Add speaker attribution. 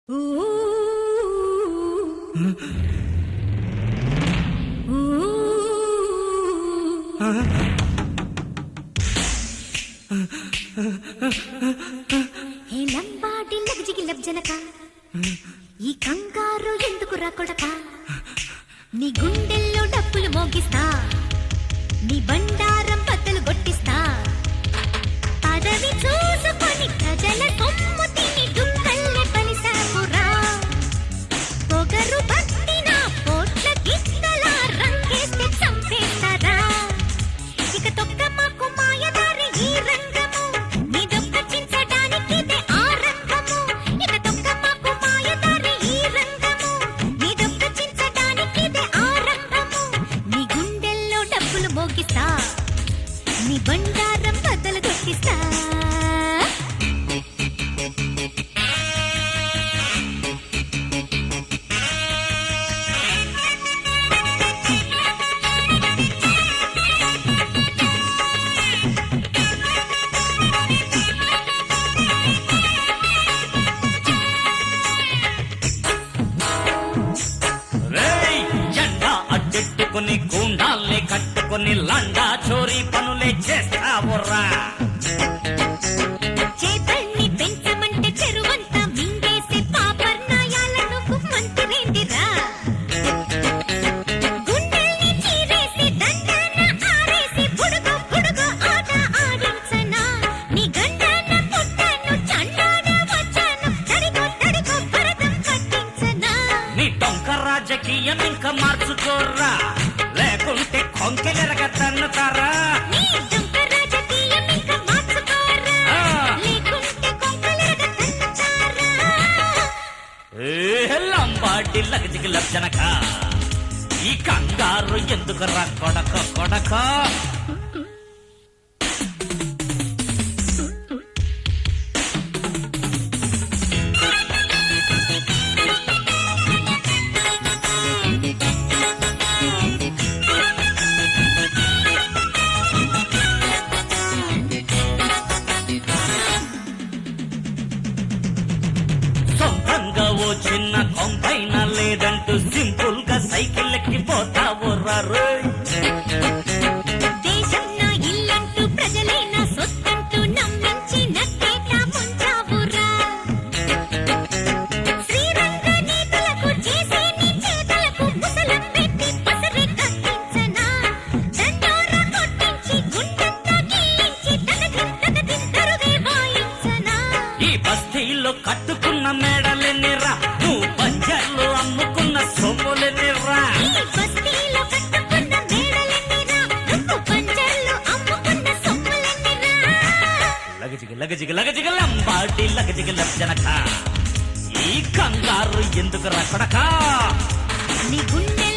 Speaker 1: ఈ కంగారు ఎందుకు రా కొడక, నీ గుండెల్లో డప్పులు మోగిస్తా, నీ బండారం బద్దలు కొట్టిస్తా. పదవి చూసుకొని ప్రజల కొమ్ము తిని దుక్కల్లే పలిసాకురా. పొగరు పట్టిన పోట్ల గిత్తల రంగేస్తే చంపేస్తారా. ఇక తొక్క మాకు మాయదారి ఈ రంగము, నీ దొక్క చించడానికి ఆ రంగము. ఇక తొక్క మాకు మాయదారి ఈ రంగము, నీ దొక్క చించడానికి ఆ రంగము. నీ గుండెల్లో డప్పులు మోగిస్తా, నీ బండారం బద్దలు కొట్టిస్తా.
Speaker 2: అడ్డెట్టుకుని గుండాల్ని కట్టుకుని లండా చోరీ పనులే చేస్తావురా.
Speaker 1: చేపల్ని పెంచమంటే చెరువంతా మింగేసే పాపర్నాయాల నువ్వు మంత్రిరేందిరా. గుండెల్ని చీరేసి దండాన ఆరేసి బుడుగు బుడుగు ఆట ఆడించనా. నీ గండాన పుట్టాను చండాడ వచ్చాను, తడిగో తడిగో భరతం పట్టించనా.
Speaker 2: నీ డొంక రాజకీయం ఇంకా మార్చుకోర్రా, లేకుంటే కొంకెలెరగ తన్నుతారా.
Speaker 1: నీ డొంక రాజకీయం ఇంకా మార్చుకోరా, లేకుంటే కొంకలెరగ తన్నుతారా.
Speaker 2: లంబాడి లగజిగి లబ్జనక, ఈ కంగారు ఎందుకురా కొడక కొడక. సొంతంగా ఓ చిన్న కొంపైన లేదంటూ సింపుల్ గా సైకిల్ ఎక్కిపోతావు రారు.
Speaker 1: దేశం నా ఇల్లంటూ ప్రజలే నా సొత్తంటూ నమ్మించి నట్టేట ముంచావురా. శ్రీరంగ నీతులకు చేసే నీ చేతలకు ముసలం పెట్టి పసరే కట్టించనా. దండోరా కొట్టించి గుండెంతా గీయించి తగదిం తరువే వాయించనా.
Speaker 2: ఈ బస్తీలో కట్టుకున్న మేడలెన్నిరా, నువ్వు బంజర్లు అమ్ముకున్న సొమ్ములెన్నిరా.
Speaker 1: ఈ బస్తీలో కట్టుకున్న మేడలెన్నిరా, నువ్వు పంజర్లు అమ్ముకున్న సొమ్ములెన్నిరా.
Speaker 2: లగజిగి లగజిగి లగజిగి లంబాడి లగజిగి లబ్జనక, ఈ కంగారు ఎందుకు రకొడక.
Speaker 1: నీ గుండె